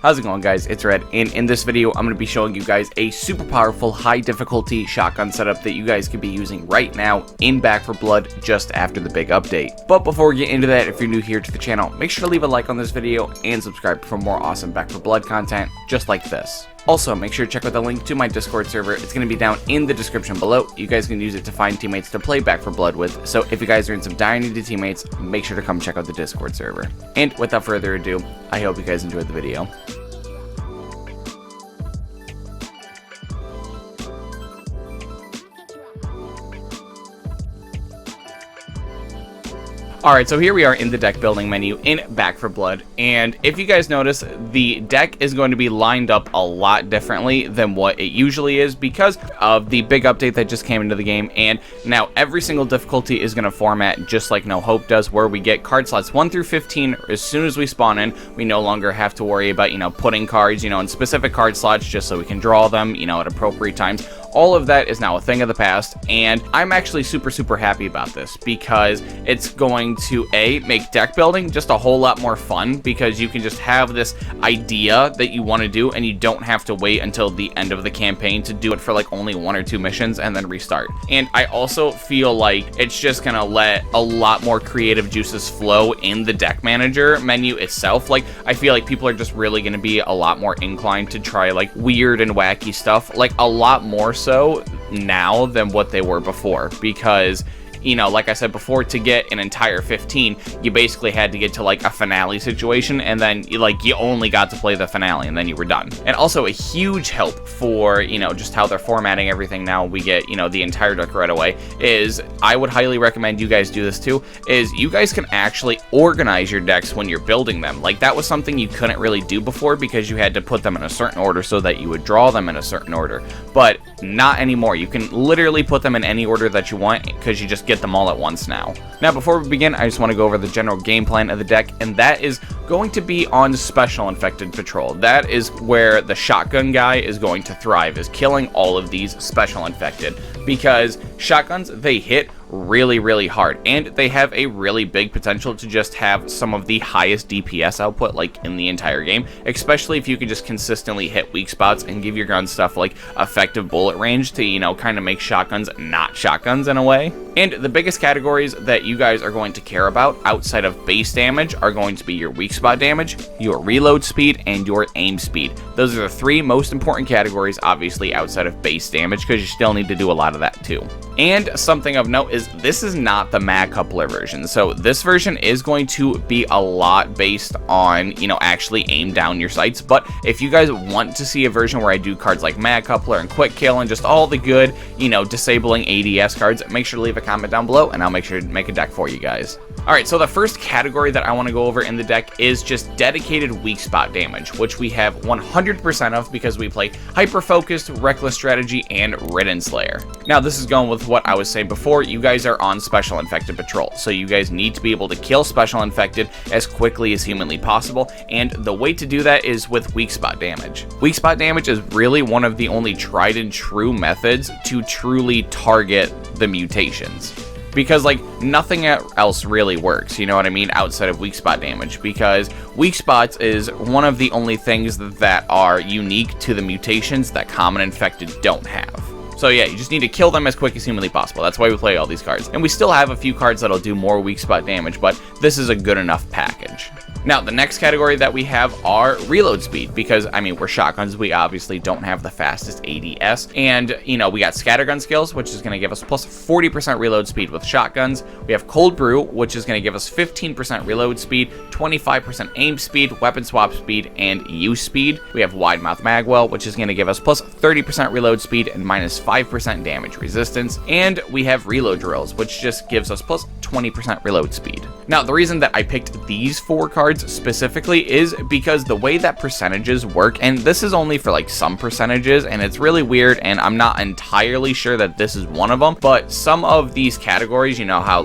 How's it going, guys? It's Red, and in this video I'm going to be showing you guys a super powerful high difficulty shotgun setup that you guys could be using right now in Back 4 Blood just after the big update. But before we get into that, if you're new here to the channel, make sure to leave a like on this video and subscribe for more awesome Back 4 Blood content just like this. Also, make sure to check out the link to my Discord server. It's going to be down in the description below. You guys can use it to find teammates to play Back 4 Blood with. So if you guys are in some dire need of teammates, make sure to come check out the Discord server. And without further ado, I hope you guys enjoyed the video. Alright, so here we are in the deck building menu in Back 4 Blood, and if you guys notice, the deck is going to be lined up a lot differently than what it usually is because of the big update that just came into the game. And now every single difficulty is going to format just like No Hope does, where we get card slots 1 through 15 as soon as we spawn in. We no longer have to worry about, putting cards, in specific card slots just so we can draw them, at appropriate times. All of that is now a thing of the past, and I'm actually super happy about this because it's going to make deck building just a whole lot more fun, because you can just have this idea that you want to do and you don't have to wait until the end of the campaign to do it for like only 1 or 2 missions and then restart. And I also feel like it's just gonna let a lot more creative juices flow in the deck manager menu itself. Like, I feel like people are just really gonna be a lot more inclined to try like weird and wacky stuff, like a lot more so now than what they were before, because like I said before, to get an entire 15, you basically had to get to like a finale situation, and then you only got to play the finale and then you were done. And also a huge help for, just how they're formatting everything now, we get, the entire deck right away, is I would highly recommend you guys do this too, is you guys can actually organize your decks when you're building them. Like, that was something you couldn't really do before because you had to put them in a certain order so that you would draw them in a certain order, but not anymore. You can literally put them in any order that you want because you just get them all at once now. Now, before we begin, I just want to go over the general game plan of the deck, and that is going to be on Special Infected Patrol. That is where the shotgun guy is going to thrive, is killing all of these Special Infected, because shotguns, they hit really hard, and they have a really big potential to just have some of the highest DPS output like in the entire game, especially if you can just consistently hit weak spots and give your gun stuff like effective bullet range to kind of make shotguns not shotguns in a way. And the biggest categories that you guys are going to care about outside of base damage are going to be your weak spot damage, your reload speed, and your aim speed. Those are the 3 most important categories, obviously outside of base damage, because you still need to do a lot of that too. And something of note is this is not the mag coupler version. So this version is going to be a lot based on, actually aim down your sights. But if you guys want to see a version where I do cards like mag coupler and quick kill and just all the good, disabling ADS cards, make sure to leave a comment down below and I'll make sure to make a deck for you guys. Alright, so the first category that I want to go over in the deck is just dedicated weak spot damage, which we have 100% of because we play Hyper Focused, Reckless Strategy, and Ridden Slayer. Now, this is going with what I was saying before. You guys are on Special Infected Patrol, so you guys need to be able to kill Special Infected as quickly as humanly possible, and the way to do that is with weak spot damage. Weak spot damage is really one of the only tried and true methods to truly target the mutations, because nothing else really works, outside of weak spot damage, because weak spots is one of the only things that are unique to the mutations that common infected don't have. So yeah, you just need to kill them as quick as humanly possible. That's why we play all these cards. And we still have a few cards that'll do more weak spot damage, but this is a good enough package. Now, the next category that we have are reload speed, because, we're shotguns, we obviously don't have the fastest ADS, and, we got scattergun skills, which is going to give us plus 40% reload speed with shotguns. We have cold brew, which is going to give us 15% reload speed, 25% aim speed, weapon swap speed, and use speed. We have wide mouth magwell, which is going to give us plus 30% reload speed and minus 5% damage resistance, and we have reload drills, which just gives us plus 20% reload speed. Now, the reason that I picked these 4 cards specifically is because the way that percentages work, and this is only for some percentages, and it's really weird, and I'm not entirely sure that this is one of them, but some of these categories, how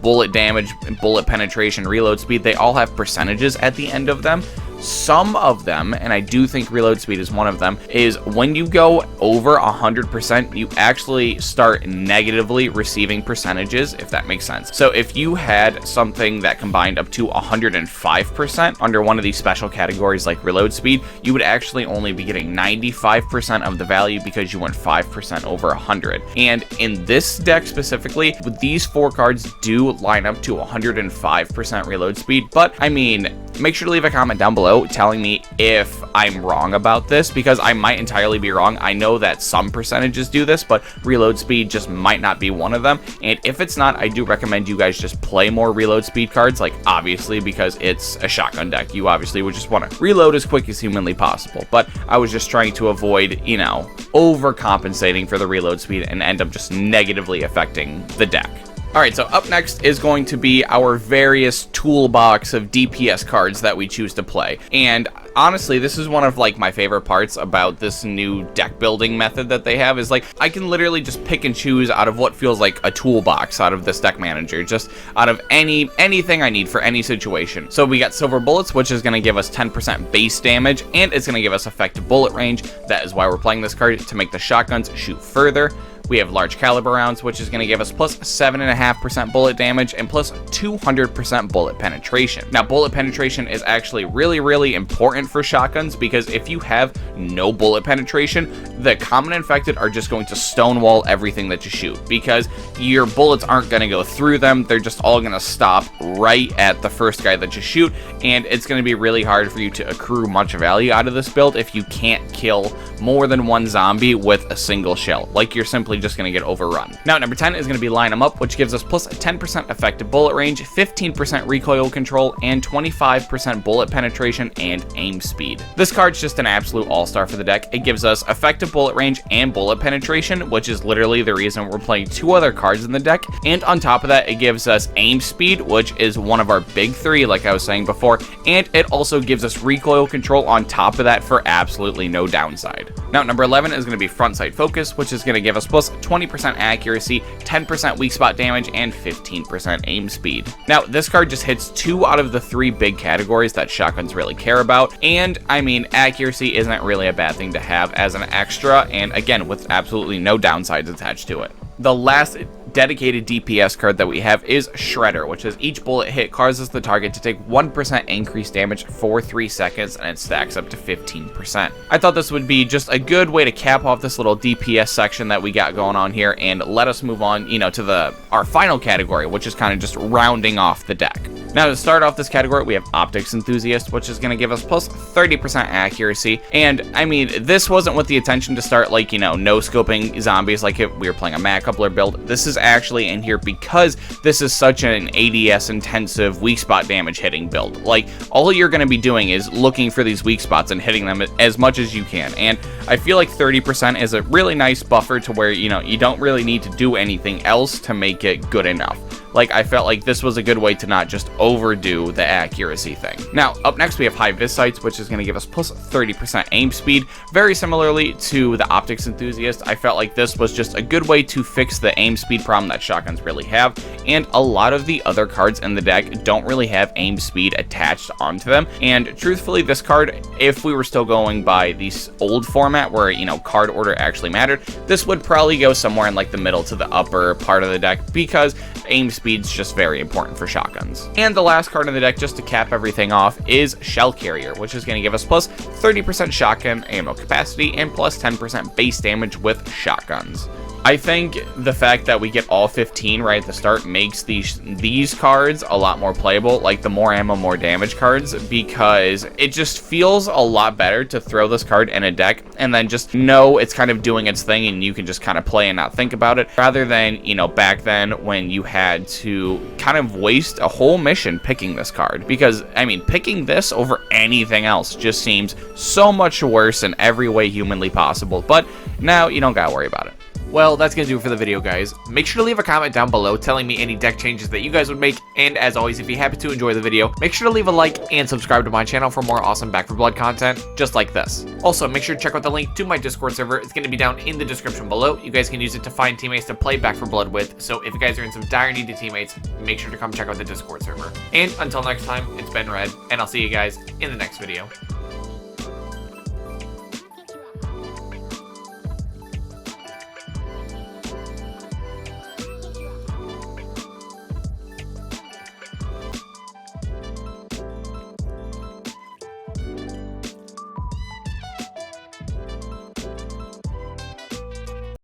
bullet damage, bullet penetration, reload speed, they all have percentages at the end of them. some of them, and I do think reload speed is one of them, is when you go over 100%, you actually start negatively receiving percentages, if that makes sense. So if you had something that combined up to 105% under one of these special categories like reload speed, you would actually only be getting 95% of the value because you went 5% over 100. And in this deck specifically, these 4 cards do line up to 105% reload speed, but I mean, make sure to leave a comment down below telling me if I'm wrong about this, because I might entirely be wrong. I know that some percentages do this, but reload speed just might not be one of them. And if it's not, I do recommend you guys just play more reload speed cards, like obviously because it's a shotgun deck. You obviously would just want to reload as quick as humanly possible. But I was just trying to avoid, you know, overcompensating for the reload speed and end up just negatively affecting the deck. Alright, so up next is going to be our various toolbox of DPS cards that we choose to play. And honestly, this is one of like my favorite parts about this new deck building method that they have, is like I can literally just pick and choose out of what feels like a toolbox out of this deck manager, just out of anything I need for any situation. So we got silver bullets, which is going to give us 10% base damage, and it's going to give us effective bullet range. That is why we're playing this card, to make the shotguns shoot further. We have large caliber rounds, which is going to give us plus 7.5% bullet damage and plus 200% bullet penetration. Now, bullet penetration is actually really important for shotguns, because if you have no bullet penetration, the common infected are just going to stonewall everything that you shoot, because your bullets aren't going to go through them. They're just all going to stop right at the first guy that you shoot, and it's going to be really hard for you to accrue much value out of this build if you can't kill more than one zombie with a single shell. Like, you're simply just going to get overrun. Now, number 10 is going to be line them up, which gives us plus 10% effective bullet range, 15% recoil control, and 25% bullet penetration and aim speed. This card's just an absolute all-star for the deck. It gives us effective bullet range and bullet penetration, which is literally the reason we're playing 2 other cards in the deck. And on top of that, it gives us aim speed, which is one of our big 3, like I was saying before, and it also gives us recoil control on top of that for absolutely no downside. Now, number 11 is going to be front sight focus, which is going to give us plus 20% accuracy, 10% weak spot damage, and 15% aim speed. Now, this card just hits 2 out of the 3 big categories that shotguns really care about, and I mean, accuracy isn't really a bad thing to have as an extra, and again, with absolutely no downsides attached to it. The last dedicated DPS card that we have is Shredder, which is each bullet hit causes the target to take 1% increased damage for 3 seconds, and it stacks up to 15%. I thought this would be just a good way to cap off this little DPS section that we got going on here, and let us move on, you know, to our final category, which is kind of just rounding off the deck. Now, to start off this category, we have Optics Enthusiast, which is going to give us plus 30% accuracy. And I mean, this wasn't with the intention to start, like, you know, no-scoping zombies like if we were playing a Mat Coupler build. This is actually in here because this is such an ADS intensive weak spot damage hitting build. Like, all you're going to be doing is looking for these weak spots and hitting them as much as you can. And I feel like 30% is a really nice buffer to where, you know, you don't really need to do anything else to make it good enough. Like, I felt like this was a good way to not just overdo the accuracy thing. Now, up next we have High Vis Sights, which is going to give us plus 30% aim speed. Very similarly to the Optics Enthusiast, I felt like this was just a good way to fix the aim speed problem that shotguns really have, and a lot of the other cards in the deck don't really have aim speed attached onto them. And truthfully, this card, if we were still going by the old format where, you know, card order actually mattered, this would probably go somewhere in like the middle to the upper part of the deck, because aim speed's just very important for shotguns. And the last card in the deck, just to cap everything off, is Shell Carrier, which is going to give us plus 30% shotgun ammo capacity and plus 10% base damage with shotguns. I think the fact that we get all 15 right at the start makes these cards a lot more playable, like the more ammo, more damage cards, because it just feels a lot better to throw this card in a deck and then just know it's kind of doing its thing and you can just kind of play and not think about it, rather than, you know, back then when you had to kind of waste a whole mission picking this card. Because, I mean, picking this over anything else just seems so much worse in every way humanly possible, but now you don't gotta worry about it. Well, that's going to do it for the video, guys. Make sure to leave a comment down below telling me any deck changes that you guys would make, and as always, if you happen to enjoy the video, make sure to leave a like and subscribe to my channel for more awesome Back 4 Blood content just like this. Also, make sure to check out the link to my Discord server. It's going to be down in the description below. You guys can use it to find teammates to play Back 4 Blood with, so if you guys are in some dire need of teammates, make sure to come check out the Discord server. And until next time, it's been Red, and I'll see you guys in the next video.